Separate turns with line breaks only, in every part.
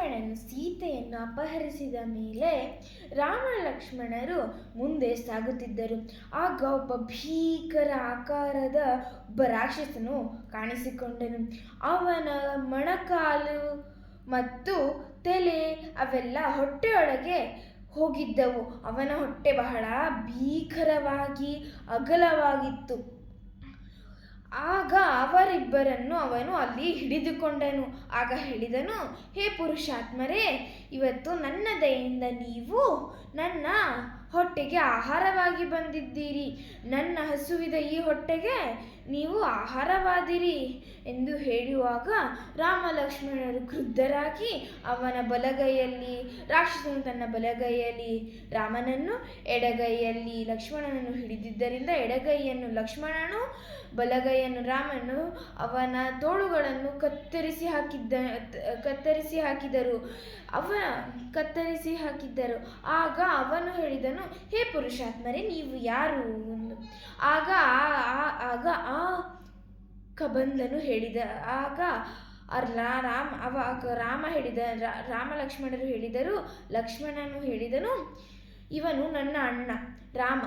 ರಾವಣನು ಸೀತೆಯನ್ನು ಅಪಹರಿಸಿದ ಮೇಲೆ ರಾಮ ಲಕ್ಷ್ಮಣರು ಮುಂದೆ ಸಾಗುತ್ತಿದ್ದರು. ಆಗ ಒಬ್ಬ ಭೀಕರ ಆಕಾರದ ಒಬ್ಬ ರಾಕ್ಷಸನು ಕಾಣಿಸಿಕೊಂಡನು. ಅವನ ಮೊಣಕಾಲು ಮತ್ತು ತಲೆ ಅವೆಲ್ಲ ಹೊಟ್ಟೆಯೊಳಗೆ ಹೋಗಿದ್ದವು. ಅವನ ಹೊಟ್ಟೆ ಬಹಳ ಭೀಕರವಾಗಿ ಅಗಲವಾಗಿತ್ತು. ಆಗ ಅವರಿಬ್ಬರನ್ನು ಅವನು ಅಲ್ಲಿ ಹಿಡಿದುಕೊಂಡನು. ಆಗ ಹೇಳಿದನು, ಹೇ ಪುರುಷಾತ್ಮರೇ, ಇವತ್ತು ನನ್ನ ದಯೆಯಿಂದ ನೀವು ನನ್ನ ಹೊಟ್ಟೆಗೆ ಆಹಾರವಾಗಿ ಬಂದಿದ್ದೀರಿ. ನನ್ನ ಹಸುವಿದ ಈ ಹೊಟ್ಟೆಗೆ ನೀವು ಆಹಾರವಾದಿರಿ ಎಂದು ಹೇಳುವಾಗ ರಾಮ ಲಕ್ಷ್ಮಣರು ಕ್ರುದ್ಧರಾಗಿ ಅವನ ಬಲಗೈಯಲ್ಲಿ ರಾಕ್ಷಸನು ತನ್ನ ಬಲಗೈಯಲ್ಲಿ ರಾಮನನ್ನು, ಎಡಗೈಯಲ್ಲಿ ಲಕ್ಷ್ಮಣನನ್ನು ಹಿಡಿದಿದ್ದರಿಂದ ಎಡಗೈಯನ್ನು ಲಕ್ಷ್ಮಣನು, ಬಲಗೈಯನ್ನು ರಾಮನು ಅವನ ತೋಳುಗಳನ್ನು ಕತ್ತರಿಸಿ ಹಾಕಿದ್ದರು. ಆಗ ಅವನು ಹೇಳಿದನು, ಹೇ ಪುರುಷಾತ್ಮರೇ, ನೀವು ಯಾರು ಎಂದು. ಆಗ ಆ ಕಬಂಧನು ಹೇಳಿದ ಆಗ ರಾಮ ಲಕ್ಷ್ಮಣರು ಹೇಳಿದರು. ಲಕ್ಷ್ಮಣನು ಹೇಳಿದನು, ಇವನು ನನ್ನ ಅಣ್ಣ ರಾಮ.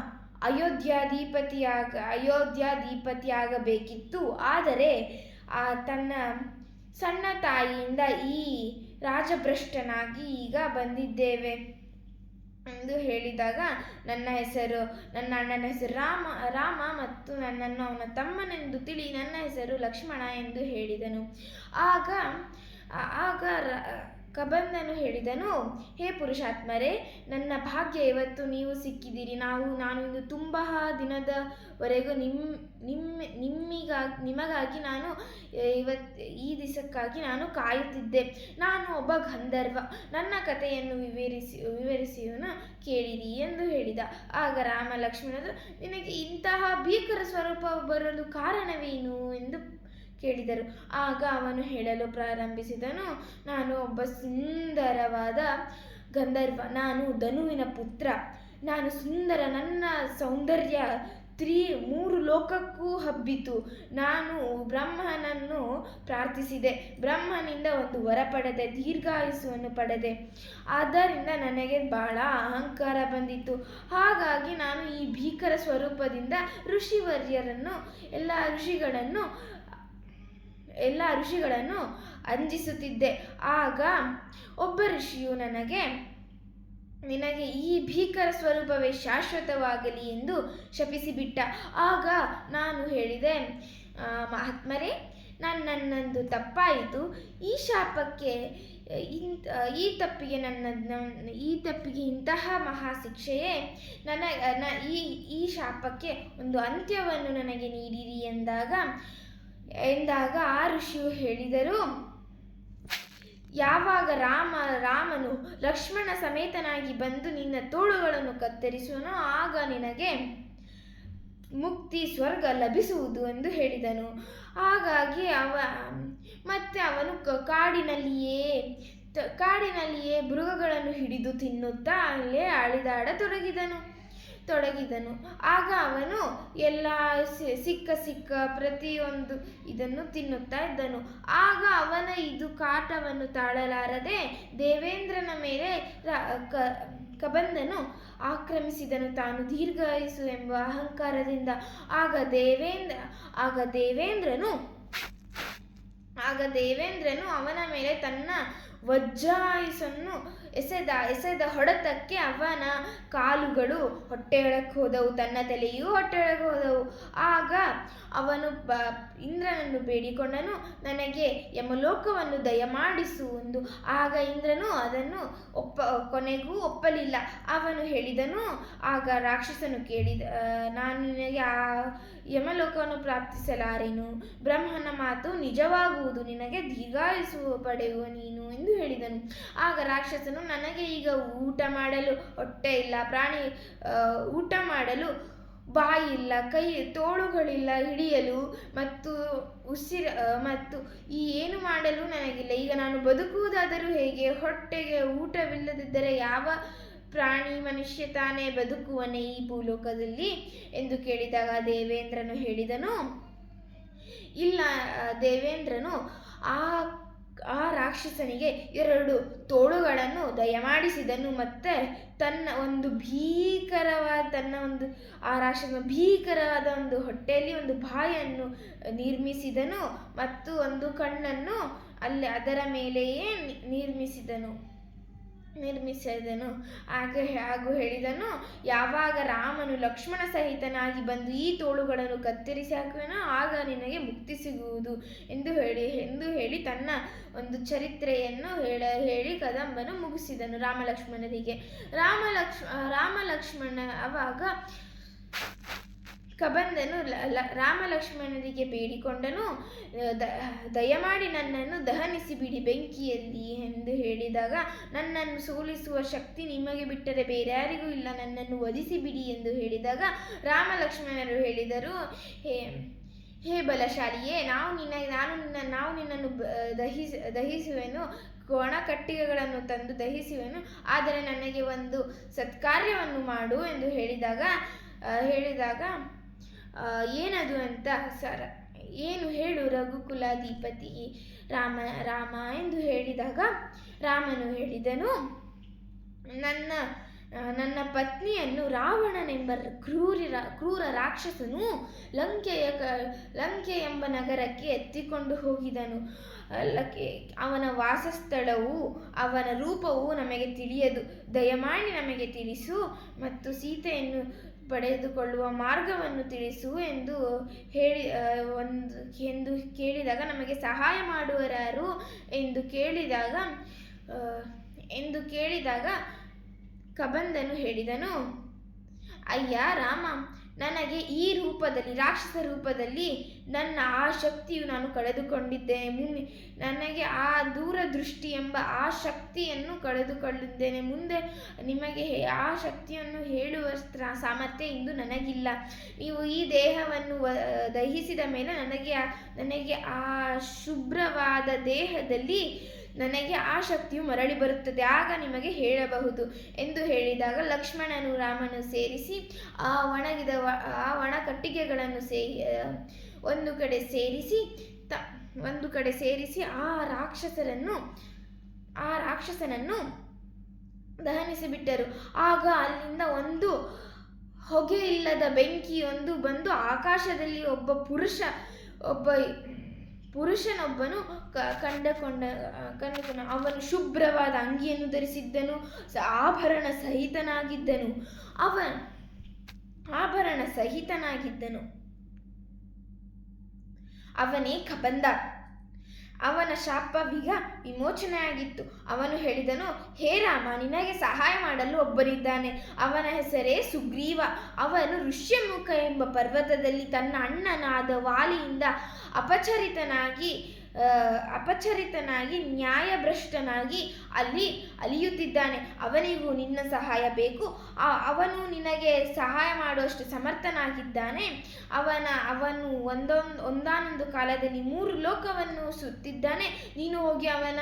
ಅಯೋಧ್ಯಾಧಿಪತಿಯಾಗಬೇಕಿತ್ತು. ಆದರೆ ತನ್ನ ಸಣ್ಣ ತಾಯಿಯಿಂದ ಈ ರಾಜಭ್ರಷ್ಟನಾಗಿ ಈಗ ಬಂದಿದ್ದೇವೆ ಎಂದು ಹೇಳಿದಾಗ, ನನ್ನ ಅಣ್ಣನ ಹೆಸರು ರಾಮ ಮತ್ತು ನನ್ನನ್ನು ಅವನ ತಮ್ಮನೆಂದು ತಿಳಿ ನನ್ನ ಹೆಸರು ಲಕ್ಷ್ಮಣ ಎಂದು ಹೇಳಿದನು. ಆಗ ಕಬಂಧನು ಹೇಳಿದನು, ಹೇ ಪುರುಷಾತ್ಮರೇ, ನನ್ನ ಭಾಗ್ಯ ಇವತ್ತು ನೀವು ಸಿಕ್ಕಿದ್ದೀರಿ. ನಾನು ಇಂದು ತುಂಬ ದಿನದವರೆಗೂ ನಿಮಗಾಗಿ ನಾನು ಈ ದಿವಸಕ್ಕಾಗಿ ನಾನು ಕಾಯುತ್ತಿದ್ದೆ. ನಾನು ಒಬ್ಬ ಗಂಧರ್ವ. ನನ್ನ ಕಥೆಯನ್ನು ವಿವರಿಸುವನು ಕೇಳಿರಿ ಎಂದು ಹೇಳಿದ. ಆಗ ರಾಮ ಲಕ್ಷ್ಮಣರು, ನಿನಗೆ ಇಂತಹ ಭೀಕರ ಸ್ವರೂಪ ಬರಲು ಕಾರಣವೇನು ಎಂದು ಕೇಳಿದರು. ಆಗ ಅವನು ಹೇಳಲು ಪ್ರಾರಂಭಿಸಿದನು, ನಾನು ಒಬ್ಬ ಸುಂದರವಾದ ಗಂಧರ್ವ. ನಾನು ಧನುವಿನ ಪುತ್ರ. ನಾನು ಸುಂದರ. ನನ್ನ ಸೌಂದರ್ಯ 3 ಲೋಕಕ್ಕೂ ಹಬ್ಬಿತು. ನಾನು ಬ್ರಹ್ಮನನ್ನು ಪ್ರಾರ್ಥಿಸಿದೆ. ಬ್ರಹ್ಮನಿಂದ ಒಂದು ವರ ಪಡೆದೆ, ದೀರ್ಘಾಯುಸ್ಸನ್ನು ಪಡೆದೆ. ಆದ್ದರಿಂದ ನನಗೆ ಬಹಳ ಅಹಂಕಾರ ಬಂದಿತು. ಹಾಗಾಗಿ ನಾನು ಈ ಭೀಕರ ಸ್ವರೂಪದಿಂದ ಎಲ್ಲ ಋಷಿಗಳನ್ನು ಅಂಜಿಸುತ್ತಿದ್ದೆ. ಆಗ ಒಬ್ಬ ಋಷಿಯು ನಿನಗೆ ಈ ಭೀಕರ ಸ್ವರೂಪವೇ ಶಾಶ್ವತವಾಗಲಿ ಎಂದು ಶಪಿಸಿಬಿಟ್ಟ. ಆಗ ನಾನು ಹೇಳಿದೆ, ಮಹಾತ್ಮರೇ, ನನ್ನದು ತಪ್ಪಾಯಿತು. ಈ ತಪ್ಪಿಗೆ ಇಂತಹ ಮಹಾಶಿಕ್ಷೆಯೇ. ಈ ಶಾಪಕ್ಕೆ ಒಂದು ಅಂತ್ಯವನ್ನು ನನಗೆ ನೀಡಿರಿ ಎಂದಾಗ ಆ ಋಷಿಯು ಹೇಳಿದರು, ಯಾವಾಗ ರಾಮನು ಲಕ್ಷ್ಮಣ ಸಮೇತನಾಗಿ ಬಂದು ನಿನ್ನ ತೋಳುಗಳನ್ನು ಕತ್ತರಿಸುವನೋ ಆಗ ನಿನಗೆ ಮುಕ್ತಿ, ಸ್ವರ್ಗ ಲಭಿಸುವುದು ಎಂದು ಹೇಳಿದನು. ಹಾಗಾಗಿ ಅವನು ಕಾಡಿನಲ್ಲಿಯೇ ಮೃಗಗಳನ್ನು ಹಿಡಿದು ತಿನ್ನುತ್ತಾ ಅಲ್ಲೇ ಅಳಿದಾಡತೊಡಗಿದನು. ಆಗ ಅವನು ಎಲ್ಲ ಸಿಕ್ಕ ಪ್ರತಿಯೊಂದು ಇದನ್ನು ತಿನ್ನುತ್ತಾ ಇದ್ದನು. ಆಗ ಅವನ ಇದು ಕಾಟವನ್ನು ತಾಳಲಾರದೆ ದೇವೇಂದ್ರನ ಮೇಲೆ ಕಬಂಧನು ಆಕ್ರಮಿಸಿದನು, ತಾನು ದೀರ್ಘಾಯುಸ್ಸು ಎಂಬ ಅಹಂಕಾರದಿಂದ. ಆಗ ದೇವೇಂದ್ರನು ಅವನ ಮೇಲೆ ತನ್ನ ವಜ್ರಾಯುಸ್ಸನ್ನು ಎಸೆದ ಹೊಡೆತಕ್ಕೆ ಅವನ ಕಾಲುಗಳು ಹೊಟ್ಟೆಯೊಳಕ್ಕೆ ಹೋದವು, ತನ್ನ ತಲೆಯೂ ಹೊಟ್ಟೆಯೊಳಗೆ ಹೋದವು. ಆಗ ಅವನು ಇಂದ್ರನನ್ನು ಬೇಡಿಕೊಂಡನು, ನನಗೆ ಯಮಲೋಕವನ್ನು ದಯಮಾಡಿಸು ಎಂದು. ಆಗ ಇಂದ್ರನು ಅದನ್ನು ಕೊನೆಗೂ ಒಪ್ಪಲಿಲ್ಲ. ಅವನು ಹೇಳಿದನು, ಆಗ ರಾಕ್ಷಸನು ನಾನು ನಿನಗೆ ಆ ಯಮಲೋಕವನ್ನು ಪ್ರಾಪ್ತಿಸಲಾರೆನು. ಬ್ರಹ್ಮನ ಮಾತು ನಿಜವಾಗುವುದು, ನಿನಗೆ ದೀರ್ಘಾಯುಸ್ಸು ಪಡೆಯುವ ನೀನು ಎಂದು ಹೇಳಿದನು. ಆಗ ರಾಕ್ಷಸನು, ನನಗೆ ಈಗ ಊಟ ಮಾಡಲು ಹೊಟ್ಟೆ ಇಲ್ಲ, ಊಟ ಮಾಡಲು ಬಾಯಿ ಇಲ್ಲ, ತೋಳುಗಳಿಲ್ಲ ಹಿಡಿಯಲು, ಮತ್ತು ಏನು ಮಾಡಲು ನನಗಿಲ್ಲ. ಈಗ ನಾನು ಬದುಕುವುದಾದರೂ ಹೇಗೆ? ಹೊಟ್ಟೆಗೆ ಊಟವಿಲ್ಲದಿದ್ದರೆ ಯಾವ ಪ್ರಾಣಿ, ಮನುಷ್ಯ ತಾನೇ ಬದುಕುವನೇ ಈ ಭೂಲೋಕದಲ್ಲಿ ಎಂದು ಕೇಳಿದಾಗ ದೇವೇಂದ್ರನು ಹೇಳಿದನು, ಇಲ್ಲ. ದೇವೇಂದ್ರನು ಆ ರಾಕ್ಷಸನಿಗೆ 2 ತೋಳುಗಳನ್ನು ದಯಮಾಡಿಸಿದನು. ಮತ್ತು ತನ್ನ ಒಂದು ಆ ರಾಕ್ಷಸನ ಭೀಕರವಾದ ಒಂದು ಹೊಟ್ಟೆಯಲ್ಲಿ ಒಂದು ಬಾಯನ್ನು ನಿರ್ಮಿಸಿದನು ಮತ್ತು ಒಂದು ಕಣ್ಣನ್ನು ಅದರ ಮೇಲೆಯೇ ನಿರ್ಮಿಸಿದನು. ಹಾಗೂ ಹೇಳಿದನು, ಯಾವಾಗ ರಾಮನು ಲಕ್ಷ್ಮಣ ಸಹಿತನಾಗಿ ಬಂದು ಈ ತೋಳುಗಳನ್ನು ಕತ್ತರಿಸಿ ಹಾಕುವನೋ ಆಗ ನಿನಗೆ ಮುಕ್ತಿ ಸಿಗುವುದು ಎಂದು ಹೇಳಿ ತನ್ನ ಒಂದು ಚರಿತ್ರೆಯನ್ನು ಹೇಳಿ ಕದಂಬನು ಮುಗಿಸಿದನು ರಾಮ ಲಕ್ಷ್ಮಣ ಅವಾಗ ಕಬಂದನು ರಾಮ-ಲಕ್ಷ್ಮಣರಿಗೆ ಬೇಡಿಕೊಂಡನು, ದಯಮಾಡಿ ನನ್ನನ್ನು ದಹನಿಸಿಬಿಡಿ ಬೆಂಕಿಯಲ್ಲಿ ಎಂದು ಹೇಳಿದಾಗ, ನನ್ನನ್ನು ಸೋಲಿಸುವ ಶಕ್ತಿ ನಿಮಗೆ ಬಿಟ್ಟರೆ ಬೇರ್ಯಾರಿಗೂ ಇಲ್ಲ, ನನ್ನನ್ನು ವಧಿಸಿಬಿಡಿ ಎಂದು ಹೇಳಿದಾಗ ರಾಮ-ಲಕ್ಷ್ಮಣರು ಹೇಳಿದರು, ಹೇ ಬಲಶಾಲಿಯೇ, ನಾವು ನಿನ್ನನ್ನು ದಹಿಸುವೆನು, ಒಣಕಟ್ಟಿಗೆಗಳನ್ನು ತಂದು ದಹಿಸುವೆನು, ಆದರೆ ನನಗೆ ಒಂದು ಸತ್ಕಾರ್ಯವನ್ನು ಮಾಡು ಎಂದು ಹೇಳಿದಾಗ ಏನದು ಅಂತ ಏನು ಹೇಳು ರಘುಕುಲಾಧಿಪತಿ ರಾಮ ಎಂದು ಹೇಳಿದಾಗ ರಾಮನು ಹೇಳಿದನು, ನನ್ನ ಪತ್ನಿಯನ್ನು ರಾವಣನೆಂಬ ಕ್ರೂರ ರಾಕ್ಷಸನು ಲಂಕೆ ಎಂಬ ನಗರಕ್ಕೆ ಎತ್ತಿಕೊಂಡು ಹೋಗಿದನು. ಅವನ ವಾಸಸ್ಥಳವು ಅವನ ರೂಪವು ನಮಗೆ ತಿಳಿಯದು, ದಯಮಾಡಿ ನಮಗೆ ತಿಳಿಸು ಮತ್ತು ಸೀತೆಯನ್ನು ಪಡೆದುಕೊಳ್ಳುವ ಮಾರ್ಗವನ್ನು ತಿಳಿಸು ಎಂದು ಕೇಳಿದಾಗ, ನಮಗೆ ಸಹಾಯ ಮಾಡುವರಾರು ಎಂದು ಕೇಳಿದಾಗ ಕಬಂದನು ಹೇಳಿದನು, ಅಯ್ಯ ರಾಮ, ನನಗೆ ಈ ರೂಪದಲ್ಲಿ ರಾಕ್ಷಸ ರೂಪದಲ್ಲಿ ನನ್ನ ಆ ಶಕ್ತಿಯು ನಾನು ಕಳೆದುಕೊಂಡಿದ್ದೇನೆ. ನನಗೆ ಆ ದೂರದೃಷ್ಟಿ ಎಂಬ ಆ ಶಕ್ತಿಯನ್ನು ಕಳೆದುಕೊಂಡಿದ್ದೇನೆ. ಮುಂದೆ ನಿಮಗೆ ಆ ಶಕ್ತಿಯನ್ನು ಹೇಳುವ ಸಾಮರ್ಥ್ಯ ಇಂದು ನನಗಿಲ್ಲ. ನೀವು ಈ ದೇಹವನ್ನು ದಹಿಸಿದ ಮೇಲೆ ನನಗೆ ಆ ಶುಭ್ರವಾದ ದೇಹದಲ್ಲಿ ನನಗೆ ಆ ಶಕ್ತಿಯು ಮರಳಿ ಬರುತ್ತದೆ, ಆಗ ನಿಮಗೆ ಹೇಳಬಹುದು ಎಂದು ಹೇಳಿದಾಗ ಲಕ್ಷ್ಮಣನು ರಾಮನು ಸೇರಿಸಿ ಆ ಒಣ ಕಟ್ಟಿಗೆಗಳನ್ನು ಒಂದು ಕಡೆ ಸೇರಿಸಿ ಆ ರಾಕ್ಷಸನನ್ನು ದಹನಿಸಿಬಿಟ್ಟರು. ಆಗ ಅಲ್ಲಿಂದ ಒಂದು ಹೊಗೆ ಇಲ್ಲದ ಬೆಂಕಿಯೊಂದು ಬಂದು ಆಕಾಶದಲ್ಲಿ ಪುರುಷನೊಬ್ಬನು ಕಂಡುಕೊಂಡ. ಅವನು ಶುಭ್ರವಾದ ಅಂಗಿಯನ್ನು ಧರಿಸಿದ್ದನು, ಆಭರಣ ಸಹಿತನಾಗಿದ್ದನು. ಅವನೇ ಕಬಂದ. ಅವನ ಶಾಪವೀಗ ವಿಮೋಚನೆಯಾಗಿತ್ತು. ಅವನು ಹೇಳಿದನು, ಹೇ ರಾಮ, ನಿನಗೆ ಸಹಾಯ ಮಾಡಲು ಒಬ್ಬನಿದ್ದಾನೆ. ಅವನ ಹೆಸರೇ ಸುಗ್ರೀವ. ಅವನು ಋಷ್ಯಮುಖ ಎಂಬ ಪರ್ವತದಲ್ಲಿ ತನ್ನ ಅಣ್ಣನಾದ ವಾಲಿಯಿಂದ ಅಪಚರಿತನಾಗಿ ನ್ಯಾಯಭ್ರಷ್ಟನಾಗಿ ಅಲ್ಲಿ ಅಲಿಯುತ್ತಿದ್ದಾನೆ. ಅವನಿಗೂ ನಿನ್ನ ಸಹಾಯ ಬೇಕು. ಅವನು ನಿನಗೆ ಸಹಾಯ ಮಾಡುವಷ್ಟು ಸಮರ್ಥನಾಗಿದ್ದಾನೆ. ಅವನು ಒಂದಾನೊಂದು ಕಾಲದಲ್ಲಿ 3 ಲೋಕವನ್ನು ಸುತ್ತಿದ್ದಾನೆ. ನೀನು ಹೋಗಿ ಅವನ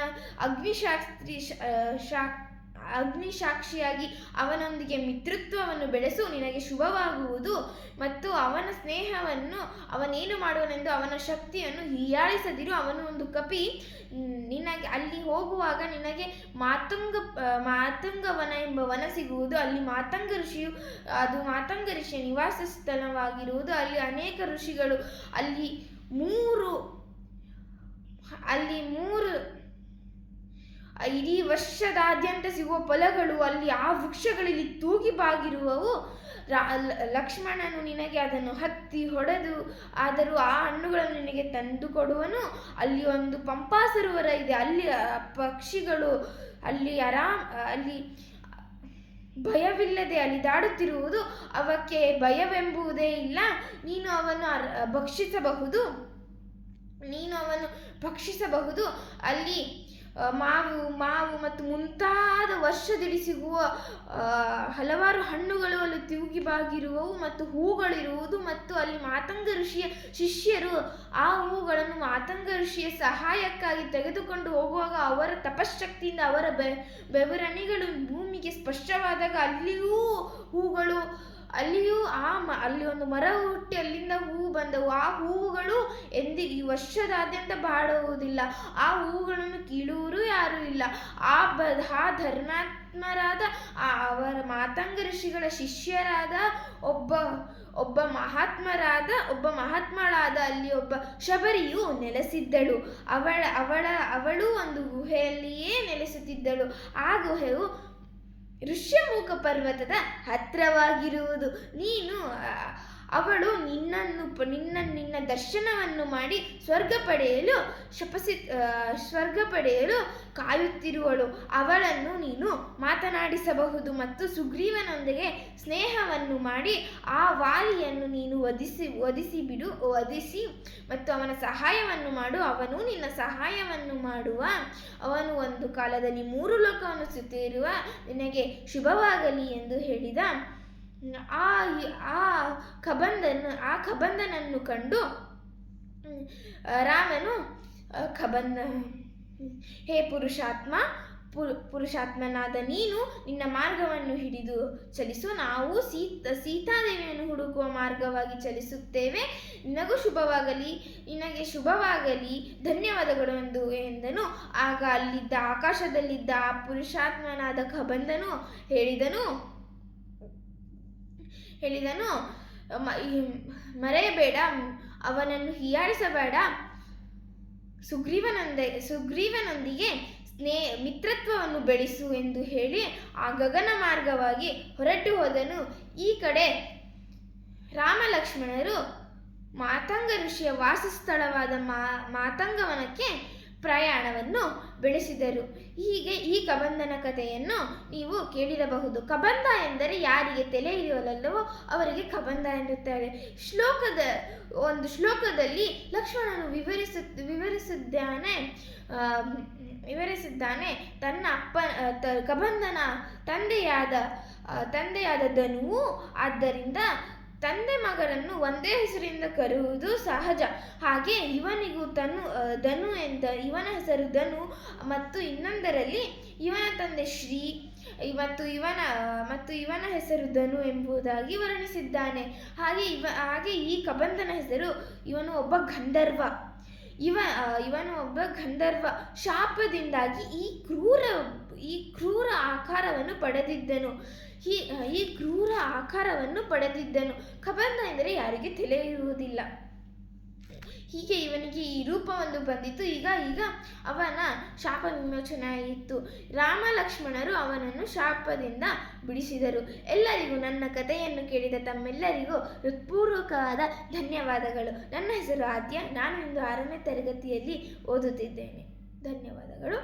ಅಗ್ನಿಸಾಕ್ಷಿಯಾಗಿ ಅವನೊಂದಿಗೆ ಮಿತ್ರತ್ವವನ್ನು ಬೆಳೆಸು, ನಿನಗೆ ಶುಭವಾಗುವುದು. ಮತ್ತು ಅವನ ಸ್ನೇಹವನ್ನು ಅವನೇನು ಮಾಡುವನೆಂದು ಅವನ ಶಕ್ತಿಯನ್ನು ಹೀಯಾಳಿಸದಿರು. ಅವನು ಒಂದು ಕಪಿ. ನಿನಗೆ ಅಲ್ಲಿ ಹೋಗುವಾಗ ನಿನಗೆ ಮಾತಂಗವನ ಎಂಬ ವನ ಸಿಗುವುದು. ಅಲ್ಲಿ ಮಾತಂಗ ಋಷಿಯ ನಿವಾಸ ಸ್ಥಳವಾಗಿರುವುದು. ಅಲ್ಲಿ ಅನೇಕ ಋಷಿಗಳು, ಅಲ್ಲಿ ಮೂರು ಇಡೀ ವರ್ಷದಾದ್ಯಂತ ಸಿಗುವ ಫಲಗಳು ಅಲ್ಲಿ ಆ ವೃಕ್ಷಗಳಲ್ಲಿ ತೂಗಿ ಬಾಗಿರುವವು. ಲಕ್ಷ್ಮಣನು ನಿನಗೆ ಅದನ್ನು ಹತ್ತಿ ಹೊಡೆದು ಆದರೂ ಆ ಹಣ್ಣುಗಳನ್ನು ನಿನಗೆ ತಂದು ಕೊಡುವನು. ಅಲ್ಲಿ ಒಂದು ಪಂಪಾ ಸರೋವರ ಇದೆ. ಅಲ್ಲಿ ಪಕ್ಷಿಗಳು ಅಲ್ಲಿ ಭಯವಿಲ್ಲದೆ ಅಲಿದಾಡುತ್ತಿರುವುದು. ಅವಕ್ಕೆ ಭಯವೆಂಬುದೇ ಇಲ್ಲ. ನೀನು ಅವನ್ನು ಭಕ್ಷಿಸಬಹುದು. ಅಲ್ಲಿ ಮಾವು ಮತ್ತು ಮುಂತಾದ ವರ್ಷದಲ್ಲಿ ಸಿಗುವ ಹಲವಾರು ಹಣ್ಣುಗಳು ಅಲ್ಲಿ ತೂಗಿಬಾಗಿರುವವು ಮತ್ತು ಹೂಗಳಿರುವುದು. ಮತ್ತು ಅಲ್ಲಿ ಮಾತಂಗ ಋಷಿಯ ಶಿಷ್ಯರು ಆ ಹೂಗಳನ್ನು ಮಾತಂಗ ಋಷಿಯ ಸಹಾಯಕ್ಕಾಗಿ ತೆಗೆದುಕೊಂಡು ಹೋಗುವಾಗ ಅವರ ತಪಶ್ಶಕ್ತಿಯಿಂದ ಅವರ ಬೆವರಣಿಗಳು ಭೂಮಿಗೆ ಸ್ಪರ್ಶವಾದಾಗ ಅಲ್ಲಿಯೂ ಹೂಗಳು ಅಲ್ಲಿಯೂ ಅಲ್ಲಿ ಒಂದು ಮರ ಹುಟ್ಟಿ ಅಲ್ಲಿಂದ ಹೂವು ಬಂದವು. ಆ ಹೂವುಗಳು ಈ ವರ್ಷದಾದ್ಯಂತ ಬಾಡುವುದಿಲ್ಲ. ಆ ಹೂವುಗಳನ್ನು ಕೀಳುವರು ಯಾರೂ ಇಲ್ಲ. ಆ ಧರ್ಮಾತ್ಮರಾದ ಅವರ ಮಾತಂಗ ಋಷಿಗಳ ಶಿಷ್ಯರಾದ ಒಬ್ಬ ಮಹಾತ್ಮಳಾದ ಅಲ್ಲಿ ಒಬ್ಬ ಶಬರಿಯು ನೆಲೆಸಿದ್ದಳು. ಅವಳು ಒಂದು ಗುಹೆಯಲ್ಲಿಯೇ ನೆಲೆಸುತ್ತಿದ್ದಳು. ಆ ಗುಹೆಯು ಋಷ್ಯಮುಖ ಪರ್ವತದ ಹತ್ತಿರವಾಗಿರುವುದು. ಅವಳು ನಿನ್ನ ದರ್ಶನವನ್ನು ಮಾಡಿ ಸ್ವರ್ಗ ಪಡೆಯಲು ಕಾಯುತ್ತಿರುವಳು. ಅವಳನ್ನು ನೀನು ಮಾತನಾಡಿಸಬಹುದು ಮತ್ತು ಸುಗ್ರೀವನೊಂದಿಗೆ ಸ್ನೇಹವನ್ನು ಮಾಡಿ ಆ ವಾಲಿಯನ್ನು ನೀನು ವಧಿಸಿ ಮತ್ತು ಅವನ ಸಹಾಯವನ್ನು ಮಾಡು. ಅವನು ನಿನ್ನ ಸಹಾಯವನ್ನು ಮಾಡುವ. ಅವನು ಒಂದು ಕಾಲದಲ್ಲಿ 3 ಲೋಕವನ್ನು ಸುತ್ತಿರುವ. ನಿನಗೆ ಶುಭವಾಗಲಿ ಎಂದು ಹೇಳಿದ. ಆ ಕಬಂಧನನ್ನು ಕಂಡು ರಾಮನು ಹೇ ಪುರುಷಾತ್ಮನಾದ ನೀನು ನಿನ್ನ ಮಾರ್ಗವನ್ನು ಹಿಡಿದು ಚಲಿಸು. ನಾವು ಸೀತಾದೇವಿಯನ್ನು ಹುಡುಕುವ ಮಾರ್ಗವಾಗಿ ಚಲಿಸುತ್ತೇವೆ. ನಿನಗೆ ಶುಭವಾಗಲಿ, ಧನ್ಯವಾದಗಳು ಎಂದನು. ಆಗ ಆಕಾಶದಲ್ಲಿದ್ದ ಆ ಪುರುಷಾತ್ಮನಾದ ಕಬಂಧನು ಹೇಳಿದನು, ಮರೆಯಬೇಡ, ಅವನನ್ನು ಹೀಯಾಳಿಸಬೇಡ. ಸುಗ್ರೀವನೊಂದಿಗೆ ಮಿತ್ರತ್ವವನ್ನು ಬೆಳೆಸು ಎಂದು ಹೇಳಿ ಆ ಗಗನ ಮಾರ್ಗವಾಗಿ ಹೊರಟು ಹೋದನು. ಈ ಕಡೆ ರಾಮ ಲಕ್ಷ್ಮಣರು ಮಾತಂಗ ಋಷಿಯ ವಾಸಸ್ಥಳವಾದ ಮಾತಂಗವನಕ್ಕೆ ಪ್ರಯಾಣವನ್ನು ಬೆಳೆಸಿದರು. ಹೀಗೆ ಈ ಕಬಂಧನ ಕಥೆಯನ್ನು ನೀವು ಕೇಳಿರಬಹುದು. ಕಬಂಧ ಎಂದರೆ ಯಾರಿಗೆ ತಲೆ ಇರುವಲ್ಲವೋ ಅವರಿಗೆ ಕಬಂಧ ಎನ್ನುತ್ತಾರೆ. ಒಂದು ಶ್ಲೋಕದಲ್ಲಿ ಲಕ್ಷ್ಮಣನು ವಿವರಿಸಿದ್ದಾನೆ. ತನ್ನ ಕಬಂಧನ ತಂದೆಯಾದ ಧನುವು. ಆದ್ದರಿಂದ ತಂದೆ ಮಗನನ್ನು ಒಂದೇ ಹೆಸರಿಂದ ಕರೆಯುವುದು ಸಹಜ. ಹಾಗೆ ಇವನಿಗೂ ಧನು ಇವನ ಹೆಸರು ಧನು ಮತ್ತು ಇನ್ನೊಂದರಲ್ಲಿ ಇವನ ತಂದೆ ಶ್ರೀ ಮತ್ತು ಇವನ ಹೆಸರು ಧನು ಎಂಬುದಾಗಿ ವರ್ಣಿಸಿದ್ದಾನೆ. ಹಾಗೆ ಈ ಕಬಂಧನ ಹೆಸರು ಇವನು ಒಬ್ಬ ಗಂಧರ್ವ. ಶಾಪದಿಂದಾಗಿ ಈ ಕ್ರೂರ ಆಕಾರವನ್ನು ಪಡೆದಿದ್ದನು. ಕಬಂಧ ಎಂದರೆ ಯಾರಿಗೆ ತಿಳಿಯುವುದಿಲ್ಲ. ಹೀಗೆ ಇವನಿಗೆ ಈ ರೂಪವೊಂದು ಬಂದಿತ್ತು. ಈಗ ಅವನ ಶಾಪ ವಿಮೋಚನೆ ಆಯಿತು. ರಾಮ ಲಕ್ಷ್ಮಣರು ಅವನನ್ನು ಶಾಪದಿಂದ ಬಿಡಿಸಿದರು. ಎಲ್ಲರಿಗೂ ನನ್ನ ಕಥೆಯನ್ನು ಕೇಳಿದ ತಮ್ಮೆಲ್ಲರಿಗೂ ಹೃತ್ಪೂರ್ವಕವಾದ ಧನ್ಯವಾದಗಳು. ನನ್ನ ಹೆಸರು ಆದ್ಯ. ನಾನು ಇಂದು 6ನೇ ತರಗತಿಯಲ್ಲಿ ಓದುತ್ತಿದ್ದೇನೆ. ಧನ್ಯವಾದಗಳು.